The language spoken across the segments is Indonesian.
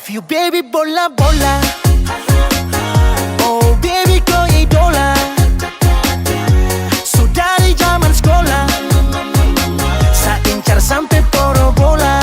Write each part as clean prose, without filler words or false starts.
love you baby bola bola. Oh baby kau idola. Sudah di zaman sekolah, saya incar sampai porobola.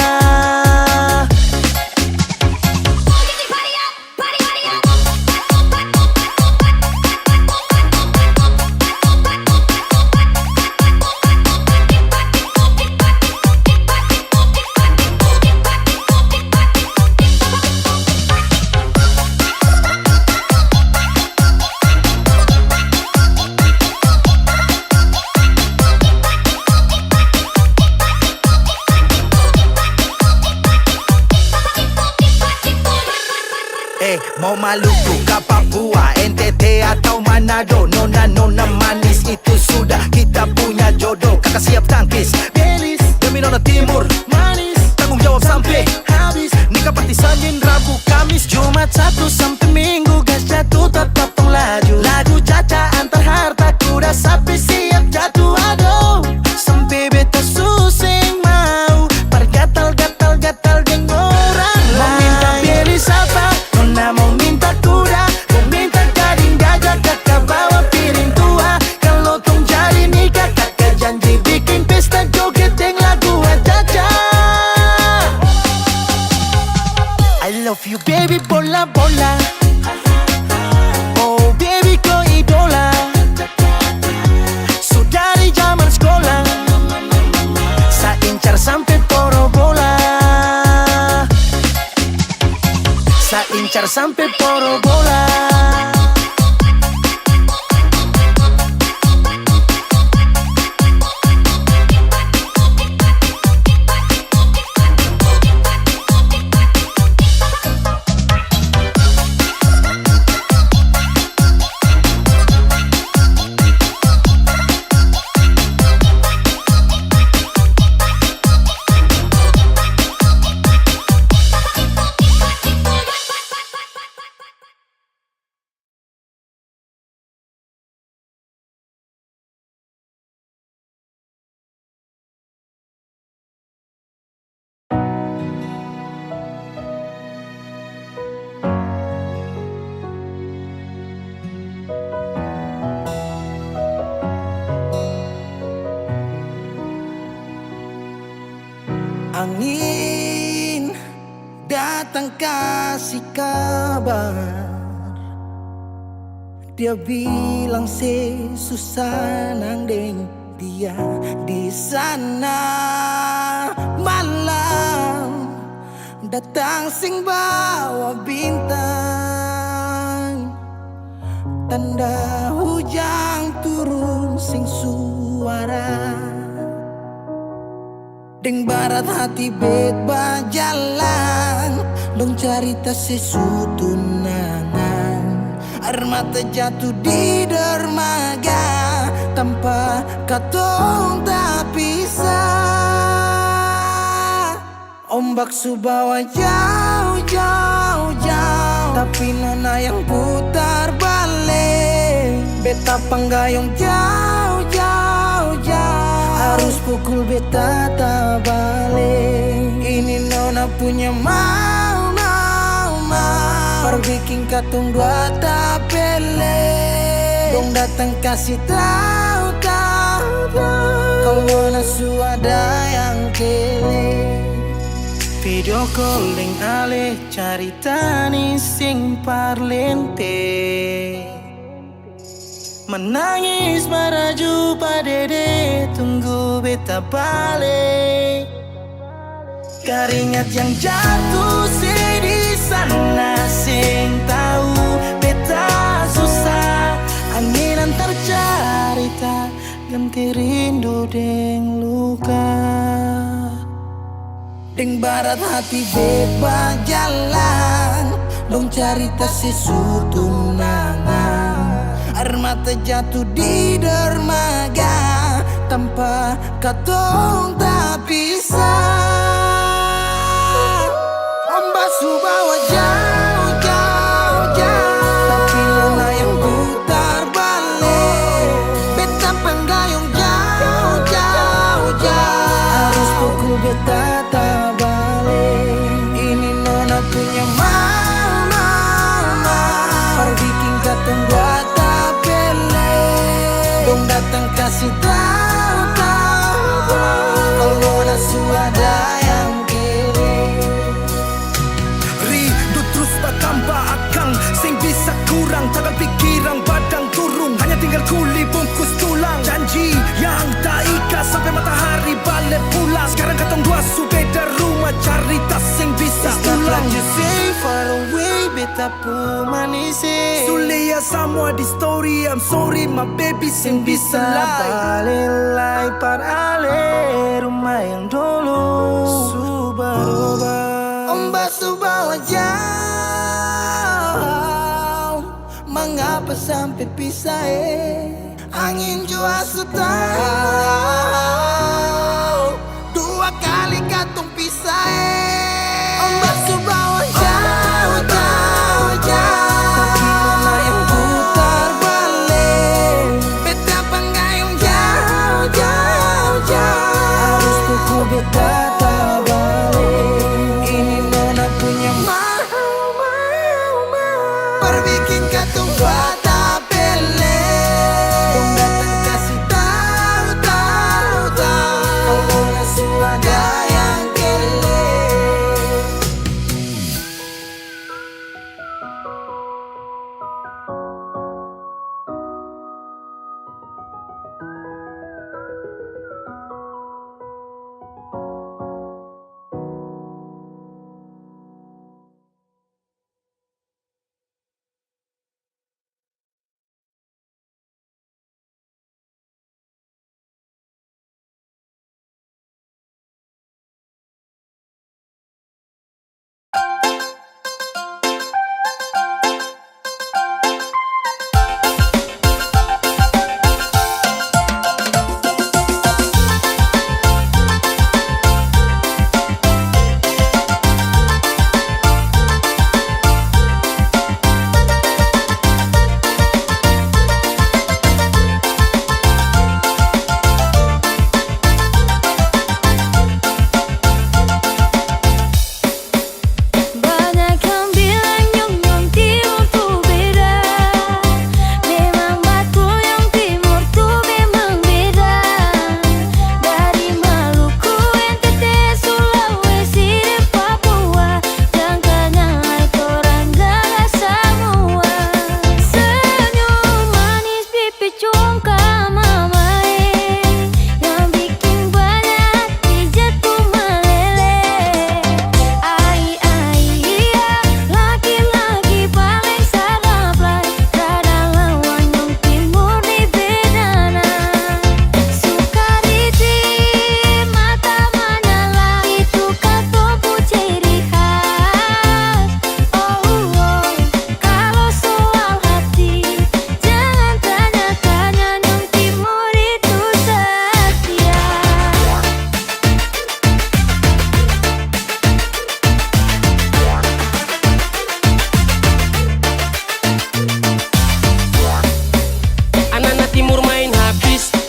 Mau Maluku, ke Papua, NTT atau Manado, nona manis itu sudah kita punya jodoh. Kakak siap tangkis, Belis demi nona timur manis, tanggung jawab sampai habis. Nikah pasti Senin, Rabu, Kamis, Jumat, Sabtu sampai Minggu. Gas jatuh tetap laju, lagu caca antar harta kuda sapi siap jatuh. Aduh sampai beta susing mau pergatal-gatal geng orang. Mau minta Belis apa? Nona mau minta kuda, mau minta gading gajah, kakak bawa piring tua. Kalau tong jadi nikah, kakak janji bikin pesta joget yang lagu aja. I love you baby bola bola. Oh baby kau idola. Sudah di zaman sekolah, saya incar sampai porobola. Saya incar sampai porobola. Angin datang kasih kabar, dia bilang susah nang deng dia di sana. Malam datang sing bawa bintang, tanda hujan turun sing suara. Deng barat hati bet bajalan, dong cerita sesutunangan. Air mata jatuh di dermaga, tanpa katong tak pisah. Ombak subawa jauh, tapi nona yang putar balik. Beta panggayong jauh. Harus pukul beta tak balik. Ini nona punya mau perbikin katong dua tak pele. Dong datang kasih tahu kalau nona suada yang kele. Video calling ale carita ni sing parlente, menangis meraju padede tunggu beta balik. Keringat yang jatuh di sana sing tahu beta susah. Angin antar carita ganti rindu deng luka. Deng barat hati bet bajalan, dong carita sesutunangan. Air mata jatuh di dermaga, tanpa katong tak pisah. Ombak subawa jauh, tapi nona yang putar balik. Beta panggayong jauh. Harus pukul beta tak balik. Ini nona punya kasih tahu kalau nona suada yang kiri. Rindu terus bertambah akang, sing bisa kurang takkan pikiran badang turung. Hanya tinggal kuli bungkus tulang, janji yang tak ikat sampai matahari balik pulang. Sekarang katong dua su beda rumah, cari tas sing bisa ulang. You say far away, beta pu manisi. Sulia semua di story, I'm sorry my baby sing bisa balilai par ale rumah yang dulu Subaroba. Ombak Subawa jauh, mengapa sampai pisah angin jua tahu dua kali katong pisah Ombak Subawa jauh, jauh, jauh. Gimana yang putar balik, beta penggayung jauh, jauh, jauh. Harus tuku beta tak balik. Ini nona punya mau, perbikin katong bata pele. Dong datang kasih tahu, tahu, tahu kalau nona suada yang kele.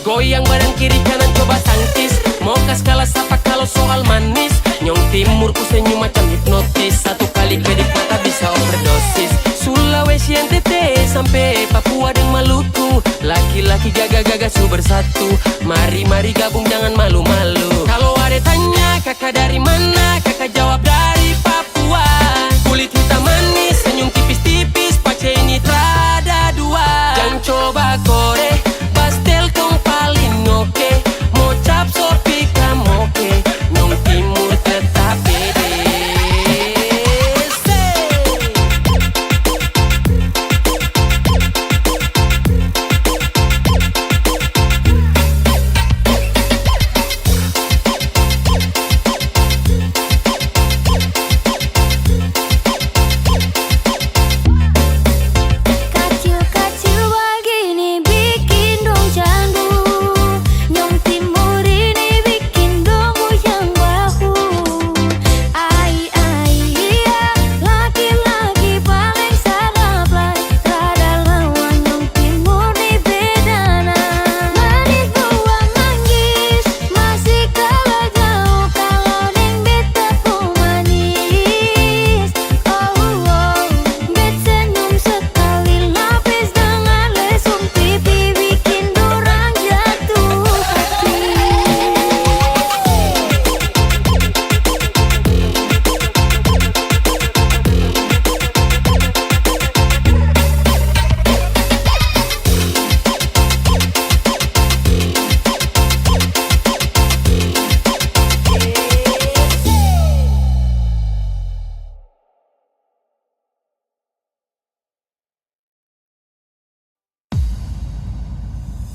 Goyang badan kiri kanan coba tangkis. Mau kas kalah sapa kalau soal manis. Nyong timur ku senyum macam hipnotis. Satu kali kedik mata bisa overdosis. Sulawesi NTT sampai Papua dan Maluku. Laki-laki gaga-gaga su bersatu. Mari-mari gabung jangan malu-malu. Kalau ada tanya kakak dari mana, kakak jawab dari Papua. Kulit hitam manis, senyum tipis-tipis, pace ini trada dua. Jangan coba kore, pastel kong paling oke. Mau cap sopi kamoke, Nyong timur tetap pede.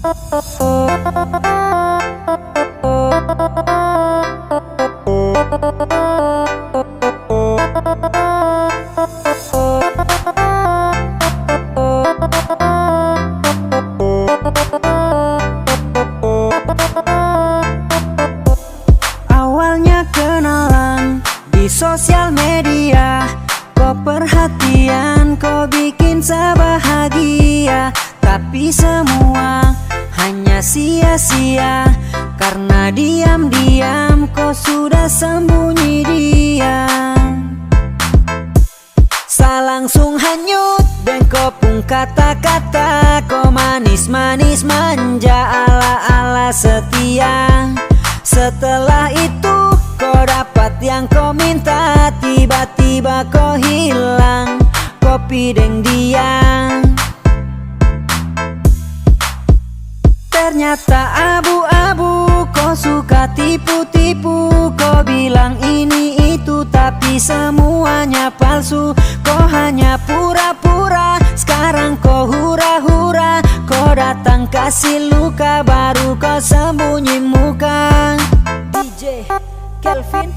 Awalnya kenalan di sosial media, kau perhatian, kau bikin saya bahagia. Tapi semua hanya sia-sia, karena diam-diam kau sudah sembunyi dia. Saya langsung hanyut dan kau pun kata-kata, kau manis-manis manja ala-ala setia. Setelah itu kau dapat yang kau minta, tiba-tiba kau hilang, kau pideng dia. Ternyata abu-abu, kau suka tipu-tipu. Kau bilang ini itu tapi semuanya palsu. Kau hanya pura-pura, sekarang kau hura-hura. Kau datang kasih luka, baru kau sembunyi muka. DJ Kelvin.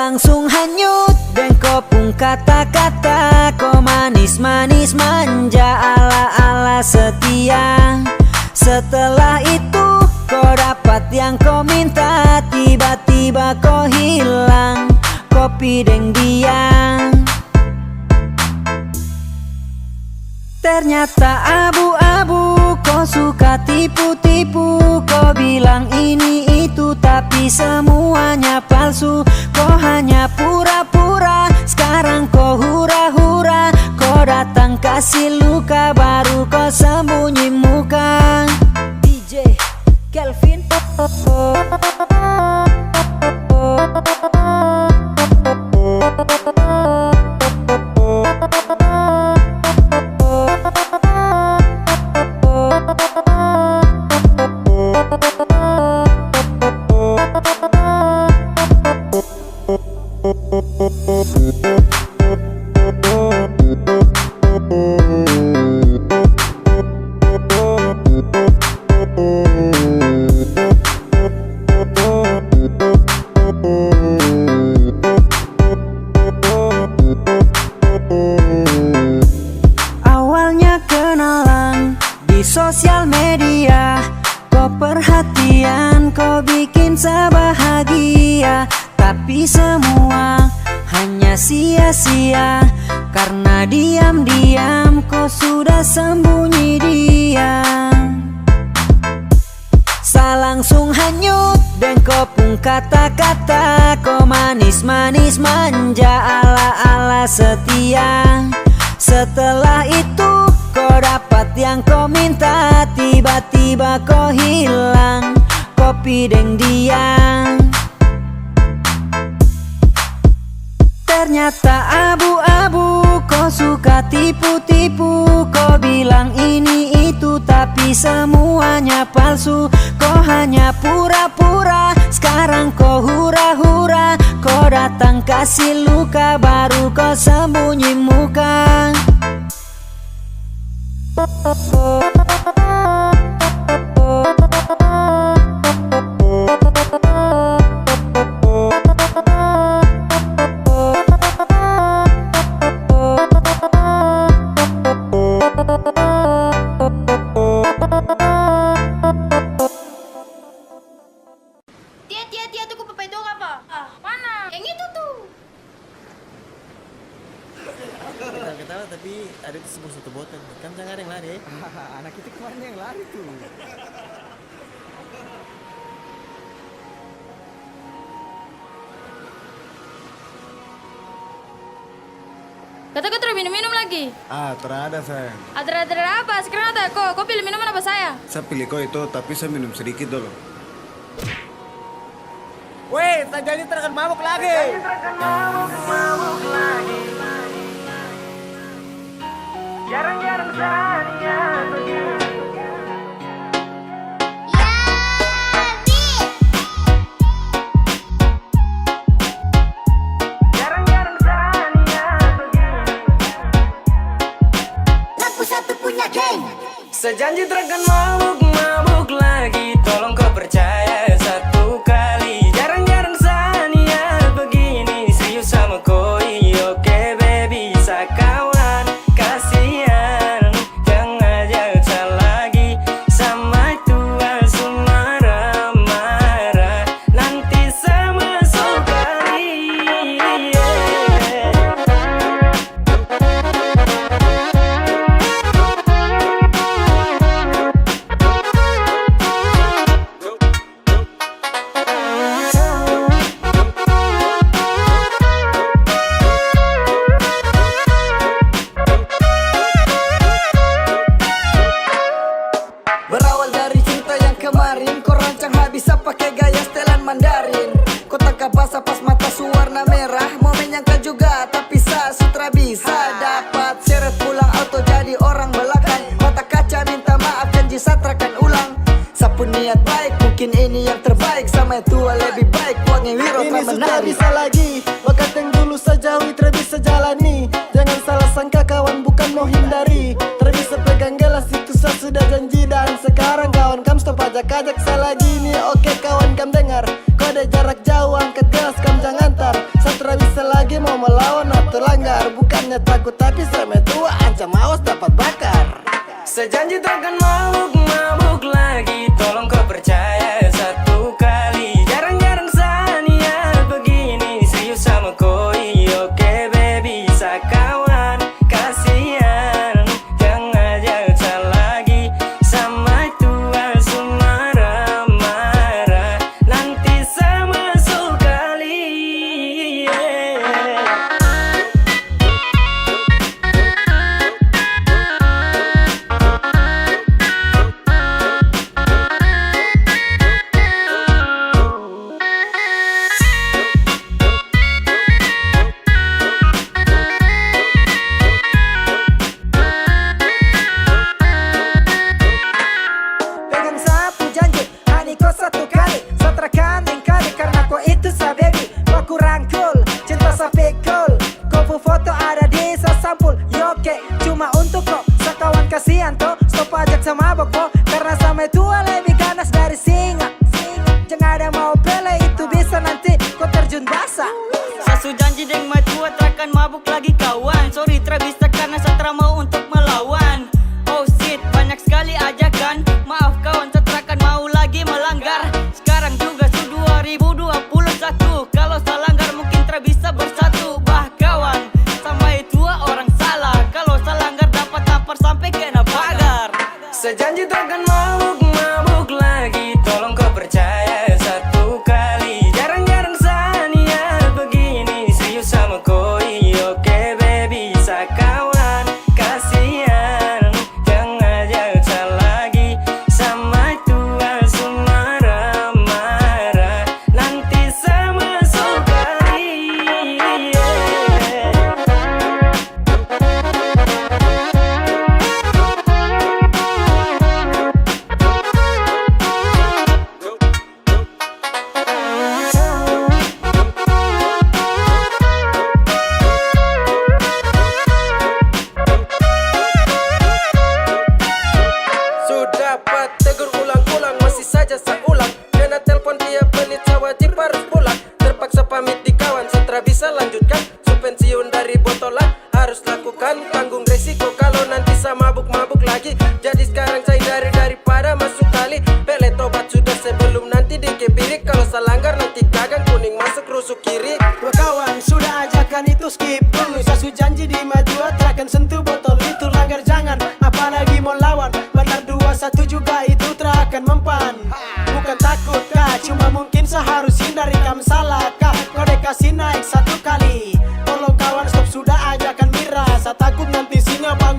Langsung hanyut dan kau pun kata-kata, kau manis-manis manja ala-ala setia. Setelah itu kau dapat yang kau minta, tiba-tiba kau hilang, kau pideng dia. Ternyata abu-abu, kau suka tipu-tipu. Kau bilang ini itu tapi semuanya palsu. Kau hanya pura-pura, sekarang kau hura-hura. Kau datang kasih luka, baru kau sembunyi muka. DJ Kelvin. Awalnya kenalan di sosial media, kau perhatian, kau bikin saya bahagia. Tapi semua hanya sia-sia, karena diam-diam kau sudah sembunyi dia. Saya langsung hanyut dan kau pun kata-kata, kau manis-manis manja ala-ala setia. Setelah itu kau dapat yang kau minta, tiba-tiba kau hilang, kau pideng dia. Ternyata abu-abu, kau suka tipu-tipu. Kau bilang ini itu tapi semuanya palsu. Kau hanya pura-pura, sekarang kau hura-hura. Kau datang kasih luka, baru kau sembunyi muka. Tia, tunggu papai dong apa? Mana? Yang itu tuh. Ketawa tapi ada itu sebuah satu botol. Kan jangan ada yang lari. Anak itu kemarin yang lari tuh. Kata kau terus minum-minum lagi. Ah, terada sayang. Ada apa? Sekarang ada kau pilih minuman apa sayang? Saya pilih kau itu, tapi saya minum sedikit dulu. Weh, tak jadi terkan mabuk lagi. Jarang-jarang saya sejanji terkan mabuk lagi. Tolong kau percaya satu kali. Jarang-jarang Sania begini. Serius sama koi, oke baby. Sakawan, kasihan. Jangan ajak lagi. Sama tua marah-marah. Nanti sama sekali. Berawal dari cinta yang kemarin, kau rancang habis pakai gaya setelan Mandarin. Kau tangkap basah pas mata suwarna merah. Mau menyangka juga tapi sutra bisa dapat seret pulang auto jadi orang belakang. Mata kaca minta maaf janji satrakan ulang. Sapu niat baik mungkin ini yang terbaik. Sama tua lebih baik wangi wiro ini sudah menari. bisa lagi. Bakat yang dulu sejauhi bisa jalani. Jangan salah sangka kawan bukan mau hindari. Bisa pegang gelas itu saya sudah janji. Dan sekarang kawan kam stop ajak-ajak saya lagi nih. Oke kawan kam dengar. Kode jarak jauh angkat gelas kam jangan tar. Saya bisa lagi mau melawan atau langgar. Bukannya takut tapi saya tua ancam awas dapat bakar. Sejanji takkan mabuk lagi. Tolong kau percaya satu kali. Jarang-jarang Sania begini. Serius sama koi, oke baby. Sakawan, kasihan. Jangan ajak lagi. Sama tua marah-marah. Nanti sama sekali. Pegang sapu janji, hani kau satu kali. Satrakan yang kali karena kau itu sa baby. Kau rangkul, cinta sa pikul. Kau pu foto ada di sa sampul. Yoke, cuma untuk kau. Sakawan kasihan toh, stop ajak sama boko. Karena sama tua lebih ganas dari singa. Jangan ada mau pele itu bisa nanti kau terjun basah. Sasu janji deng matua terakan mabuk lagi kawan. Sorry bisa karena satra mau untuk melawan. Oh shit banyak sekali ajakan. Maaf kawan terakan mau lagi melanggar. Sekarang juga su 2021. Kalau salah langgar mungkin bisa bersatu. Bah kawan sama tua orang salah. Kalau salah langgar dapat tampar sampai kena pagar. Sejanji takkan mabuk lagi. Tolong kau percaya satu kali. Jarang-jarang Sania begini. Serius sama koi, oke baby. Sakawan, kasihan. Jangan ajak lagi. Sama tua marah-marah. Nanti sama sekali. Sudah dapat tegur ulang-ulang masih saja saya ulang. Kena telepon dia menit saya wajib harus pulang. Terpaksa pamit di kawan setelah bisa lanjutkan. Su pensiun dari botolan harus lakukan. Tanggung resiko kalau nanti saya mabuk-mabuk lagi. Jadi sekarang saya hindari daripada masuk kali. Pele tobat sudah sebelum nanti dikepirik. Kalau saya langgar nanti gagang kuning masuk rusuk kiri. Dua kawan sudah ajakan itu skip dulu. Sasu janji di maju terakan sentuh botol itu langgar jangan. Apalagi mau lawan. Benar 21 juga itu terakan mempan. Bukan takut kah, cuma mungkin seharus hindari kam salah kah. Kode kasih naik satu kali. Tolong kawan stop sudah ajakan miras.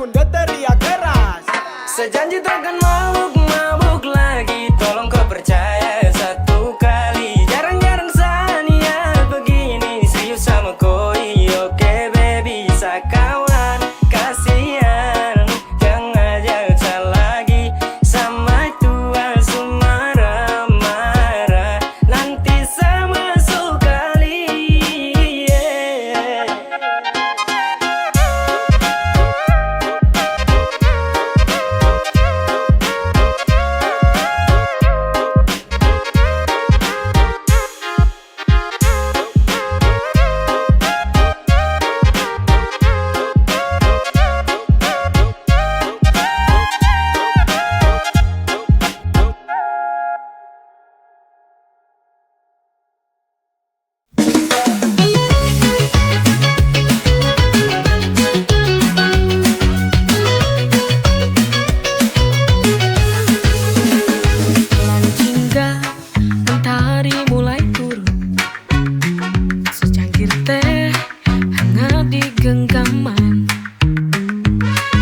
namun dia teriak keras. Sejanji takkan mabuk lagi. Tolong kau percaya satu kali. Jarang-jarang Sania begini. Serius sama koi. Oke baby, sakawan. Kasihan, jangan ajak lagi. Sama tua sumara marah. Nanti sama sekali. Hingga mentari mulai turun, secangkir teh hangat di genggaman.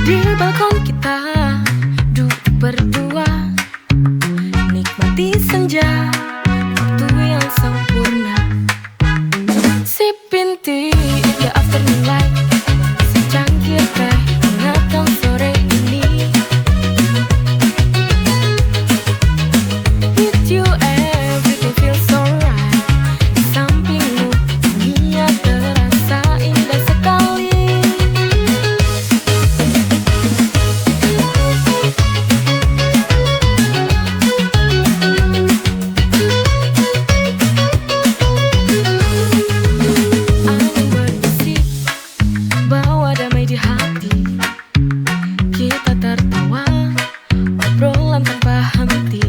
Di balkon kita duduk berdua, nikmati senja, waktu yang sempurna. Sipin tea in the afternoon light, secangkir teh hangatkan sore ini. With you everything feels alright. Di sampingmu dunia terasa indah sekali. Angin berbisik, bawa damai di hati. Kita tertawa, obrolan tanpa henti.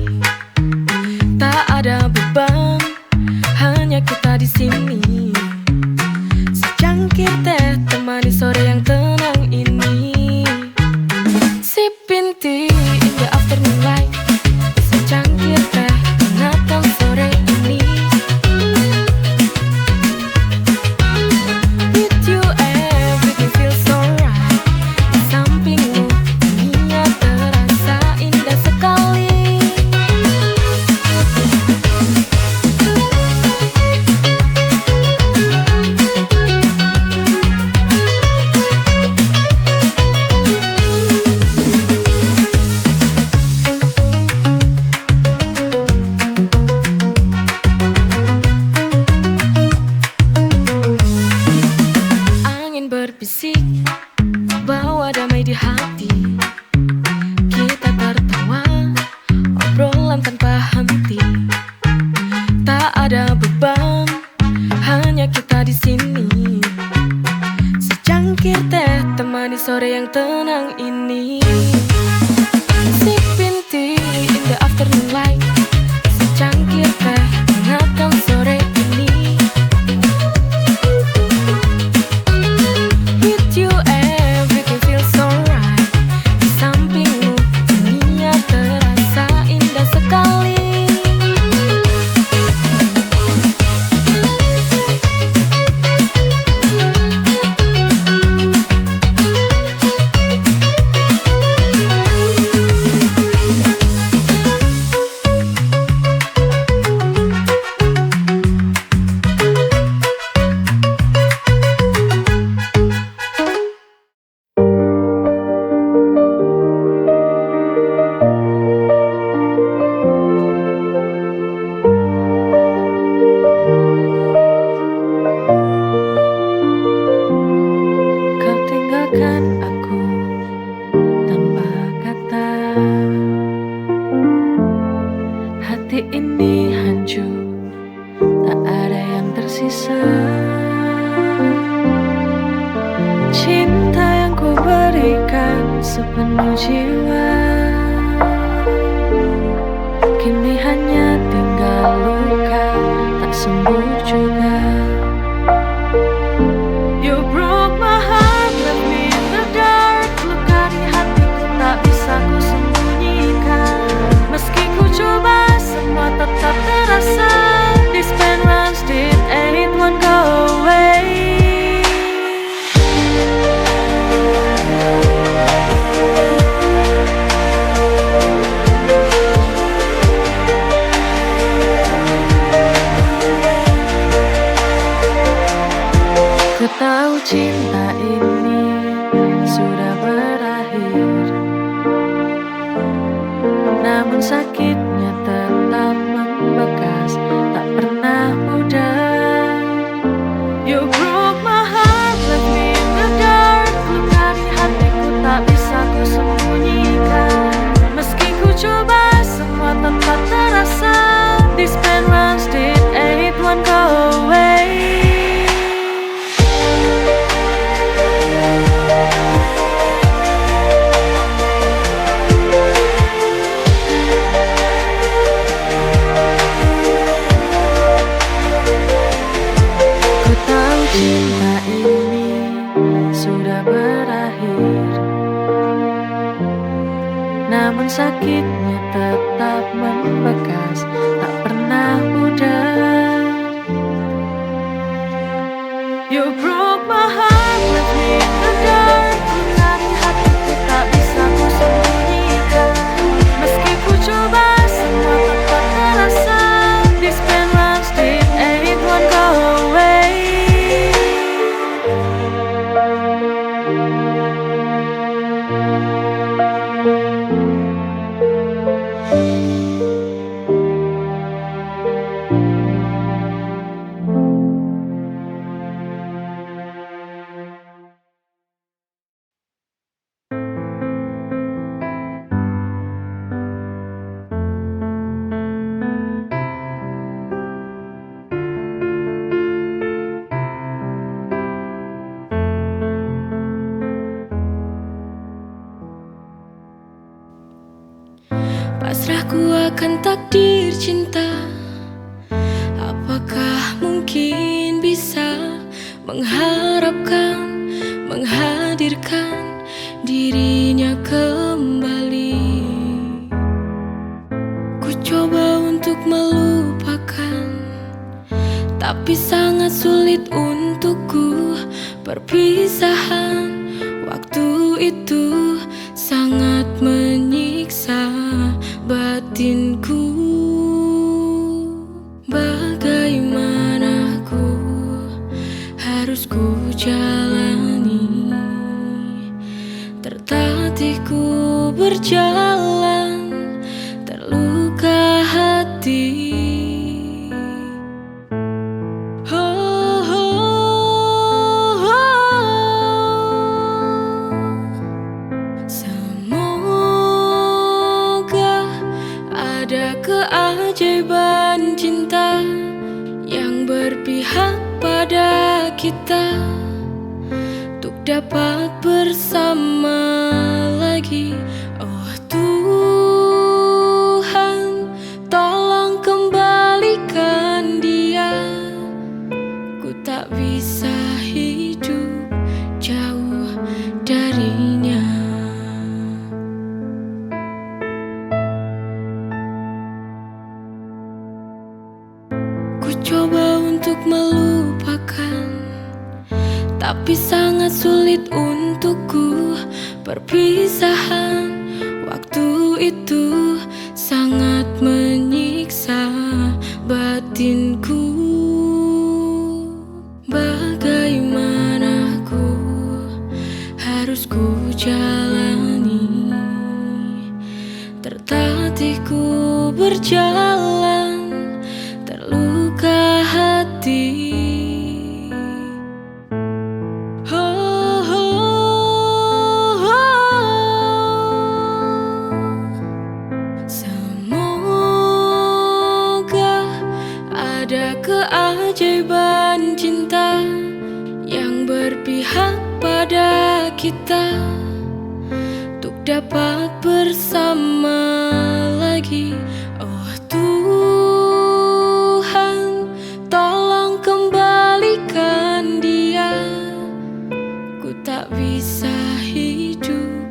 Tak ada beban, hanya kita di sini. Secangkir teh temani sore yang tenang ini. Sipin tea in the afternoon light, secangkir teh hangatkan sore ini. With you everything feels alright. Di sampingmu dunia terasa indah sekali. Angin berbisik, bawa damai di hati. Kita tertawa, obrolan tanpa henti. Tak ada beban, hanya kita di sini. Secangkir teh temani sore yang tenang ini. Sipin tea in the afternoon light, secangkir teh hangatkan sore ini. With you everything feels alright. Di sampingmu dunia terasa indah sekali. Kau tinggalkan aku tanpa kata. Hati ini hancur, tak ada yang tersisa. Cinta yang ku berikan sepenuh jiwa, kini hanya tinggal luka, tak sembuh juga. You broke my heart, left me in the dark. Luka di hatiku tak bisa ku sembunyikan. Meski ku coba, semua tetap terasa. This pain runs deep and it won't go away. sembunyikan. Meski ku coba semua tetap terasa. This pen runs deep and it won't go away. Ku tahu cinta ini sudah berakhir, namun sakitnya tetap membekas, tak pernah pudar. You broke my heart, left me in the dark. Lukai hatiku tak bisa ku sembunyikan. Meski ku coba semua tetap terasa. This pain runs deep and it won't go away. Pasrahku akan takdir cinta. Apakah mungkin bisa mengharapkan, menghadirkan dirinya kembali? Ku coba untuk melupakan, tapi sangat sulit untukku. Perpisahan waktu itu sangat menyiksa batinku. Bagaimana harus ku jalani? Tertatih ku berjalan, terluka hati. Keajaiban cinta yang berpihak pada kita, untuk dapat bersama lagi. Oh Tuhan, tolong kembalikan dia. Ku tak bisa hidup jauh darinya. Coba untuk melupakan, tapi sangat sulit untukku. Perpisahan waktu itu sangat menyiksa batinku. Bagaimana harus ku jalani? Tertatih ku berjalan, terluka hati. Semoga ada keajaiban cinta yang berpihak pada kita, untuk dapat bersama lagi. Oh Tuhan, tolong kembalikan dia. Ku tak bisa hidup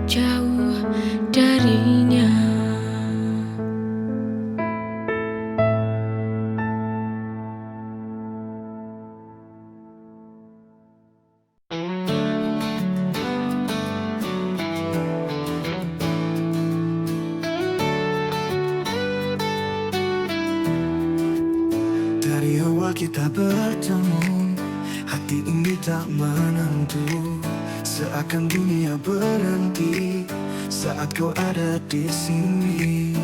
jauh darinya. Dari awal kita bertemu, hati ini tak menentu. Seakan dunia berhenti saat kau ada di sini.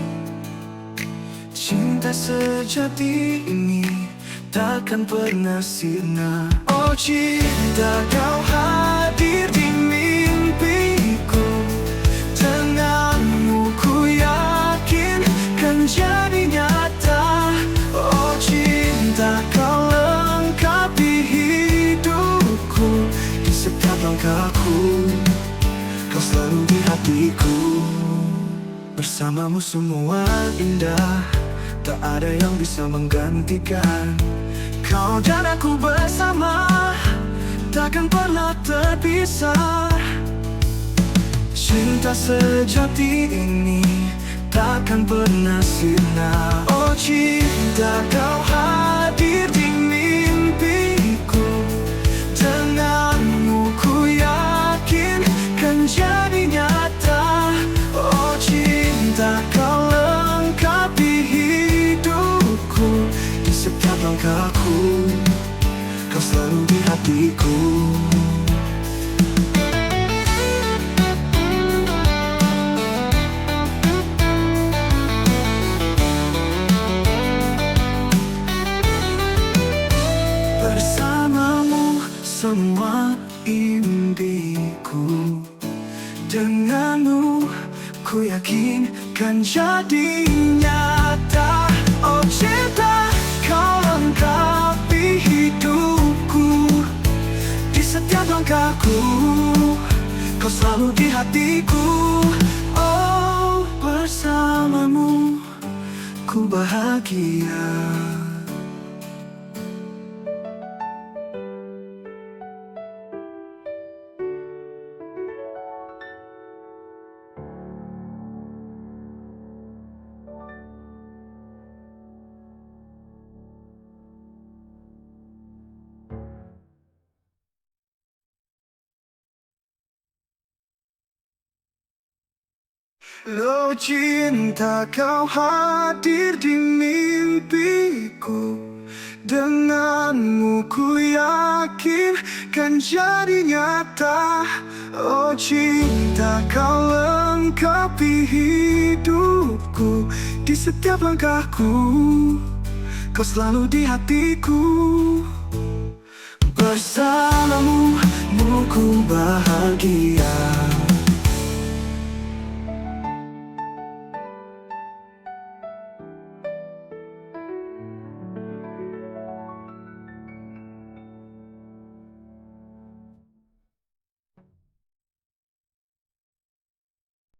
Cinta sejati ini takkan pernah sirna. Oh cinta, kau hadir di mimpiku, selalu di hatiku. Bersamamu semua indah, tak ada yang bisa menggantikan. Kau dan aku bersama, takkan pernah terpisah. Cinta sejati ini takkan pernah sirna. Oh cinta, kau hadir di mimpiku. Denganmu ku yakin kan jadi nyata. Oh cinta, kau lengkapi hidupku. Di setiap langkahku, kau selalu di hatiku. Bersamamu semua impiku. Denganmu ku yakin kan jadi nyata. Oh cinta, kau lengkapi hidupku. Di setiap langkahku, kau selalu di hatiku. Oh bersamamu ku bahagia. Oh cinta, kau hadir di mimpiku. Denganmu ku yakin kan jadi nyata. Oh cinta, kau lengkapi hidupku. Di setiap langkahku, kau selalu di hatiku. Bersamamu ku bahagia.